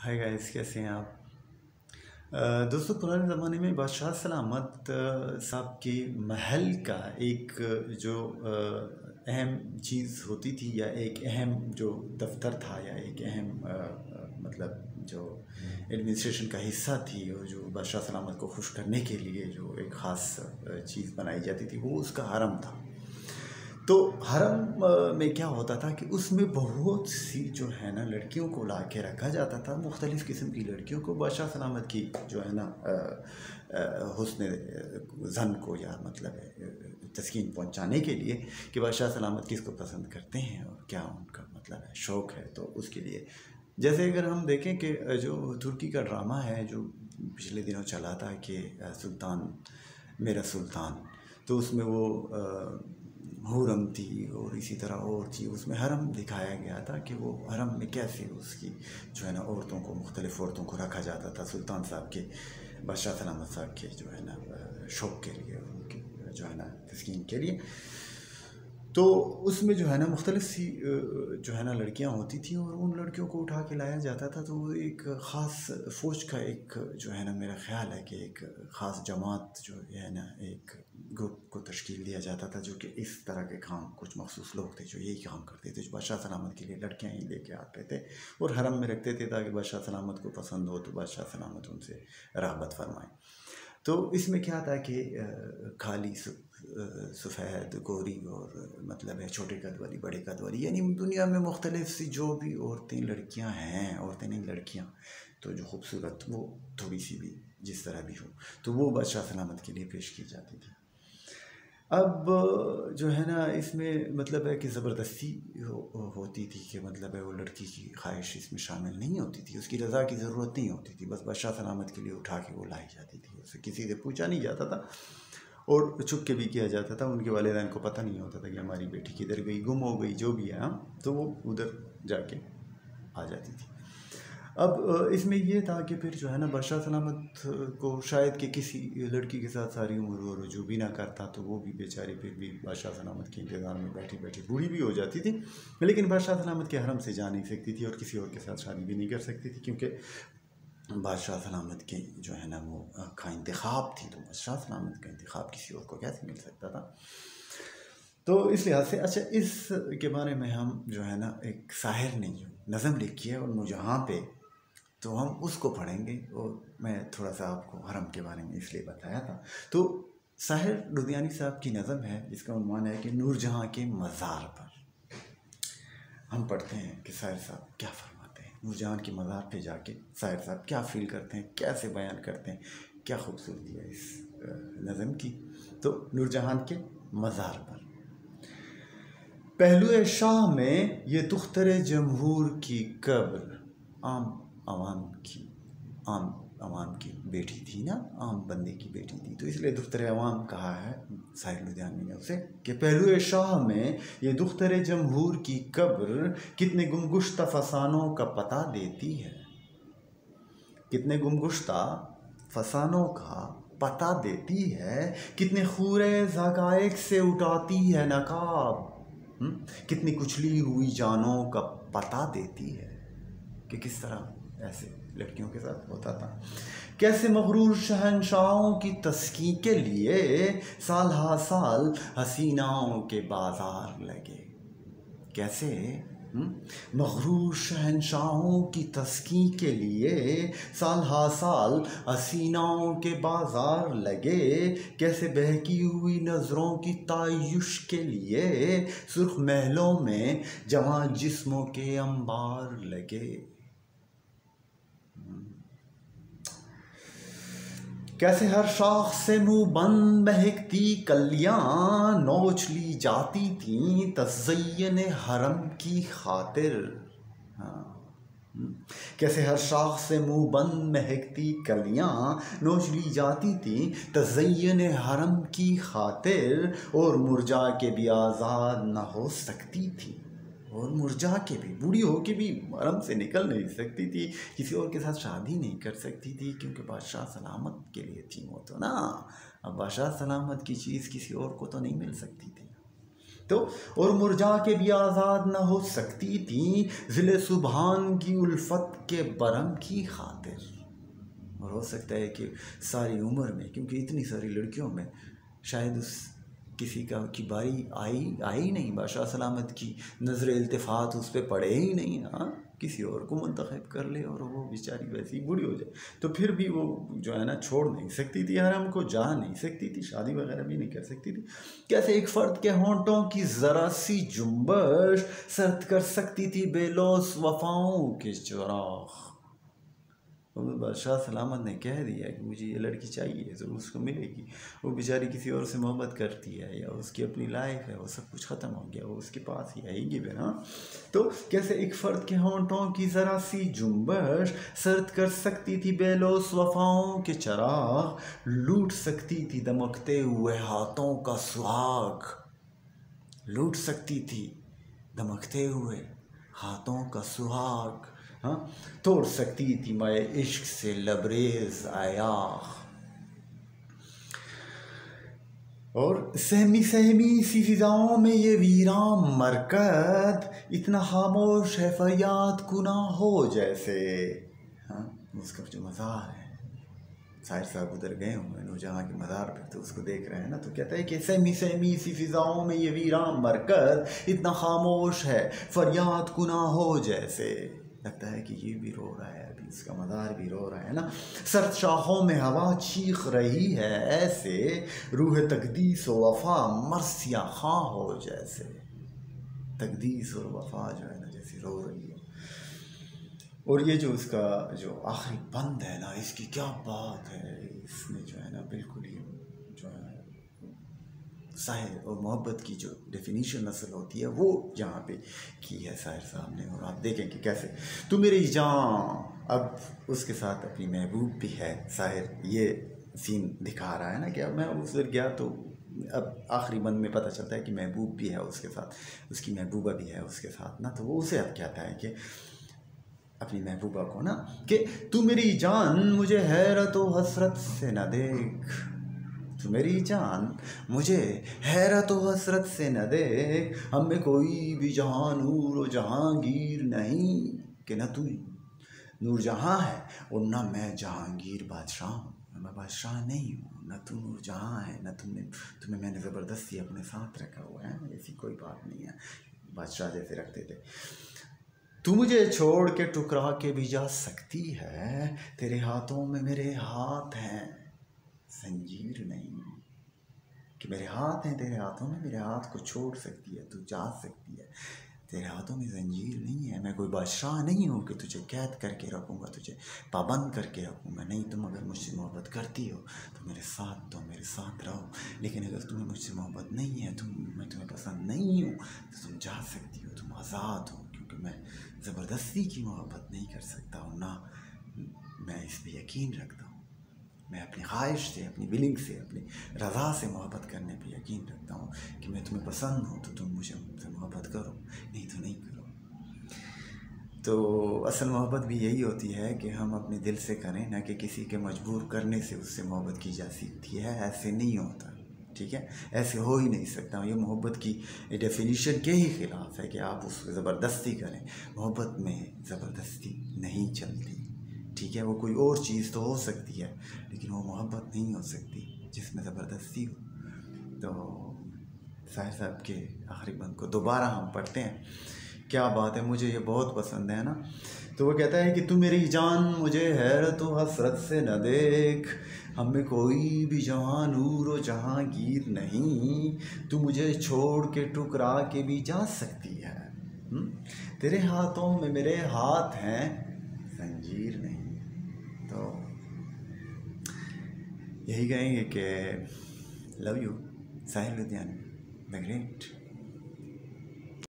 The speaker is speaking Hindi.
हाय गाइस, कैसे हैं आप। दोस्तों, पुराने ज़माने में बादशाह सलामत साहब के महल का एक जो अहम चीज़ होती थी, या एक अहम जो दफ्तर था, या एक अहम मतलब जो एडमिनिस्ट्रेशन का हिस्सा थी, और जो बादशाह सलामत को खुश करने के लिए जो एक ख़ास चीज़ बनाई जाती थी, वो उसका हरम था। तो हरम में क्या होता था कि उसमें बहुत सी जो है ना लड़कियों को ला के रखा जाता था, मुख्तलिफ़ किस्म की लड़कियों को बादशाह सलामत की जो है ना हुस्न ज़न को, या मतलब तस्कीन पहुंचाने के लिए कि बादशाह सलामत किसको पसंद करते हैं और क्या उनका मतलब है, शौक़ है। तो उसके लिए जैसे अगर हम देखें कि जो तुर्की का ड्रामा है जो पिछले दिनों चला था कि सुल्तान मेरा सुल्तान, तो उसमें वो हुरम थी और इसी तरह और थी, उसमें हरम दिखाया गया था कि वो हरम में कैसे उसकी जो है ना औरतों को, मुख्तलिफ़ औरतों को रखा जाता था सुल्तान साहब के, बादशाह सलामत साहब के जो है ना शौक़ के लिए, उनकी जो है ना तस्कीन के लिए। तो उसमें जो है ना मुख्तलिफ़ सी जो है ना लड़कियां होती थी, और उन लड़कियों को उठा के लाया जाता था। तो वो एक ख़ास फ़ौज का एक जो है ना, मेरा ख़्याल है कि एक ख़ास जमात जो है ना, एक ग्रुप को तश्कील दिया जाता था, जो कि इस तरह के काम, कुछ मखसूस लोग थे जो यही काम करते थे, जो बादशाह सलामत के लिए लड़कियाँ ही लेके आते थे और हरम में रखते थे, ताकि बादशाह सलामत को पसंद हो तो बादशाह सलामत उनसे रग़बत फरमाएँ। तो इसमें क्या था कि खाली सफ़ेद, गोरी और मतलब है छोटे कद वाली, बड़े कद वाली, यानी दुनिया में मुख्तलिफ़ सी जो भी औरतें लड़कियां हैं, औरतें नहीं लड़कियां, तो जो खूबसूरत, वो थोड़ी सी भी जिस तरह भी हो, तो वो बादशाह सलामत के लिए पेश की जाती थी। अब जो है ना इसमें मतलब है कि ज़बरदस्ती होती थी, कि मतलब है वो लड़की की ख्वाहिश इसमें शामिल नहीं होती थी, उसकी रज़ा की ज़रूरत नहीं होती थी, बस बादशाह सलामत के लिए उठा के वो लाई जाती थी, उसे किसी से पूछा नहीं जाता था और छुप के भी किया जाता था। उनके वालिदैन को पता नहीं होता था कि हमारी बेटी किधर गई, गुम हो गई, जो भी है, तो वो उधर जाके आ जाती थी। अब इसमें ये था कि फिर जो है ना बादशाह सलामत को शायद कि किसी लड़की के साथ सारी उम्र वो रुजू भी ना करता, तो वो भी बेचारी फिर भी बादशाह सलामत के इंतज़ार में बैठी बैठी बूढ़ी भी हो जाती थी, लेकिन बादशाह सलामत के हरम से जा नहीं सकती थी और किसी और के साथ शादी भी नहीं कर सकती थी, क्योंकि बादशाह सलामत के जो है ना वो का इंतखाब थी, तो बादशाह सलामत का इंतखाब किसी और को कैसे मिल सकता था। तो इस लिहाज से अच्छा, इस के बारे में हम जो है ना एक साहिर ने जो नज़म लिखी है और नूरजहाँ पे, तो हम उसको पढ़ेंगे। और मैं थोड़ा सा आपको हरम के बारे में इसलिए बताया था। तो साहिर लुधियानी साहब की नज़म है जिसका उन्वान है कि नूरजहाँ के मज़ार पर। हम पढ़ते हैं कि साहिर साहब क्या फरमाते हैं, नूरजहाँ के मज़ार पे जाके साहिर साहब क्या फ़ील करते हैं, कैसे बयान करते हैं, क्या खूबसूरती है इस नज़म की। तो नूरजहाँ के मज़ार पर। पहलू शाह में ये दुख्तर जमहूर की कब्र, आम आवाम की बेटी थी ना, आम बंदे की बेटी थी, तो इसलिए दुख्तर अवाम कहा है साहिर लुधियानवी ने उसे, कि पहलू शाह में ये दुख्तर जमहूर की कब्र कितने गुमगुश्ता फसानों का पता देती है, कितने गुमगुश्ता फसानों का पता देती है, कितने खूरे ज़गाइक से उठाती है नकाब, कितनी कुचली हुई जानों का पता देती है कि किस तरह ऐसे लड़कियों के साथ होता था। कैसे मगरूर शहंशाहों की तस्कीन के लिए साल हा साल हसीनाओं के बाजार लगे। कैसे मगरूर शहंशाहों की तस्कीन के लिए साल हा साल हसीनाओं के बाजार लगे। कैसे बहकी हुई नज़रों की तायुश के लिए सुर्ख महलों में जवां जिस्मों के अंबार लगे। कैसे हर शाख से मुँह बंद महकती कलियां नोच ली जाती थीं तज़य्युन हरम की खातिर। कैसे हर शाख से मुँह बंद महकती कलियां नोच ली जाती थीं तज़य्युन हरम की खातिर, और मुरझा के भी आज़ाद न हो सकती थी, और मुरझा के भी, बूढ़ी हो के भी हरम से निकल नहीं सकती थी, किसी और के साथ शादी नहीं कर सकती थी, क्योंकि बादशाह सलामत के लिए थी वो तो ना। अब बादशाह सलामत की चीज़ किसी और को तो नहीं मिल सकती थी। तो और मुरझा के भी आज़ाद न हो सकती थी ज़िले सुभान की उल्फत के बरम की खातिर। और हो सकता है कि सारी उम्र में, क्योंकि इतनी सारी लड़कियों में शायद उस किसी का की बारी आई नहीं, बादशाह सलामत की नज़र इल्तिफ़ात उस पर पड़े ही नहीं। हाँ, किसी और को मुंतखब कर ले और वो बेचारी वैसी ही बूढ़ी हो जाए, तो फिर भी वो जो है ना छोड़ नहीं सकती थी हरम को, जा नहीं सकती थी, शादी वगैरह भी नहीं कर सकती थी। कैसे एक फ़र्द के होंठों की ज़रा सी जुम्बश सर्द कर सकती थी बेलौस वफ़ाओं के चराग़। बादशाह सलामत ने कह दिया कि मुझे ये लड़की चाहिए, ज़रूर उसको मिलेगी। वो बेचारी किसी और से मोहब्बत करती है या उसकी अपनी लाइफ है, वो सब कुछ ख़त्म हो गया, वो उसके पास ही आएगी बिना। तो कैसे एक फ़र्द के होंठों की ज़रा सी जुम्बश सर्द कर सकती थी बेलौस वफ़ाओं के चराग़, लूट सकती थी दमकते हुए हाथों का सुहाग, लूट सकती थी दमकते हुए हाथों का सुहाग। हाँ, तोड़ सकती थी मैं इश्क से लबरेज आयाख। और सहमी सहमी सी फिजाओं में ये वीरान मरकत इतना खामोश है फरियाद कुना हो जैसे। हाँ, उसका जो मज़ार है, साहिर साहब उधर गए हुए नूरजहाँ के मज़ार पे, तो उसको देख रहे हैं ना, तो कहता है कि सहमी सहमी सी फिजाओं में ये वीरान मरकत इतना खामोश है फरियाद कुना हो जैसे। लगता है कि ये भी रो रहा है, अभी इसका मज़ार भी रो रहा है ना। सर्द शाखों में हवा चीख रही है ऐसे, रूह तकदीस व वफ़ा मरसिया खां हो जैसे। तकदीस और वफ़ा जो है ना जैसे रो रही है। और ये जो उसका जो आखिरी बंद है ना, इसकी क्या बात है, इसमें जो है ना बिल्कुल ही जो है साहिर और मोहब्बत की जो डेफिनीशन असल होती है वो यहाँ पे की है साहिर साहब ने। और आप देखें कि कैसे तू मेरी जान, अब उसके साथ अपनी महबूब भी है। साहिर ये सीन दिखा रहा है ना कि अब मैं उधर गया तो अब आखिरी बंद में पता चलता है कि महबूब भी है उसके साथ, उसकी महबूबा भी है उसके साथ ना। तो वो उसे अब कहता है कि अपनी महबूबा को ना कि तू मेरी जान मुझे हैरत व हसरत से न देख, तू मेरी जान मुझे हैरत व हसरत से न देख, हम में कोई भी जहाँ नूर व जहाँगीर नहीं, कि न तू नूरजहाँ है और न मैं जहाँगीर बादशाह हूँ। मैं बादशाह नहीं हूँ, न तू नूरजहाँ है, न तुम्हें मैंने ज़बरदस्ती अपने साथ रखा हुआ है, ऐसी कोई बात नहीं है। बादशाह जैसे रखते थे। तू मुझे छोड़ के टुकरा के भी जा सकती है, तेरे हाथों में मेरे हाथ हैं जंजीर नहीं, कि मेरे हाथ हैं तेरे हाथों में, मेरे हाथ को छोड़ सकती है, तू जा सकती है, तेरे हाथों में जंजीर नहीं है। मैं कोई बादशाह नहीं हूँ कि तुझे कैद करके रखूँगा, तुझे पाबंद करके रखूँगा। नहीं, तुम अगर मुझसे मोहब्बत करती हो तो मेरे साथ दो, मेरे साथ रहो। लेकिन अगर तुम्हें मुझझसे मोहब्बत नहीं है, मैं तुम्हें पसंद नहीं हूँ, तो तुम जा सकती हो, तुम आज़ाद हो। क्योंकि मैं ज़बरदस्ती की मोहब्बत नहीं कर सकता हूँ, ना मैं इस पर यकीन रखता हूँ। मैं अपनी ख्वाहिश से, अपनी विलिंग से, अपनी रज़ा से मोहब्बत करने पे यकीन रखता हूँ कि मैं तुम्हें पसंद हूँ तो तुम मुझसे मोहब्बत करो, नहीं तो नहीं करो। तो असल मोहब्बत भी यही होती है कि हम अपने दिल से करें, ना कि किसी के मजबूर करने से उससे मोहब्बत की जा सकती है। ऐसे नहीं होता, ठीक है, ऐसे हो ही नहीं सकता। ये मोहब्बत की डेफिनीशन के ही ख़िलाफ़ है कि आप उसको ज़बरदस्ती करें। मोहब्बत में ज़बरदस्ती नहीं चलती, ठीक है। वो कोई और चीज़ तो हो सकती है, लेकिन वो मोहब्बत नहीं हो सकती जिसमें ज़बरदस्ती हो। तो साहिर साहब के आखिरी बंद को दोबारा हम पढ़ते हैं। क्या बात है, मुझे ये बहुत पसंद है ना। तो वो कहता है कि तू मेरी जान मुझे हैरत व हसरत से न देख, हम में कोई भी जहाँ नूर व जहाँगीर नहीं, तू मुझे छोड़ के टुकरा के भी जा सकती है। तेरे हाथों में मेरे हाथ हैं जंजीर नहीं। तो यही कहेंगे कि love you Sahir Ludhianvi the great.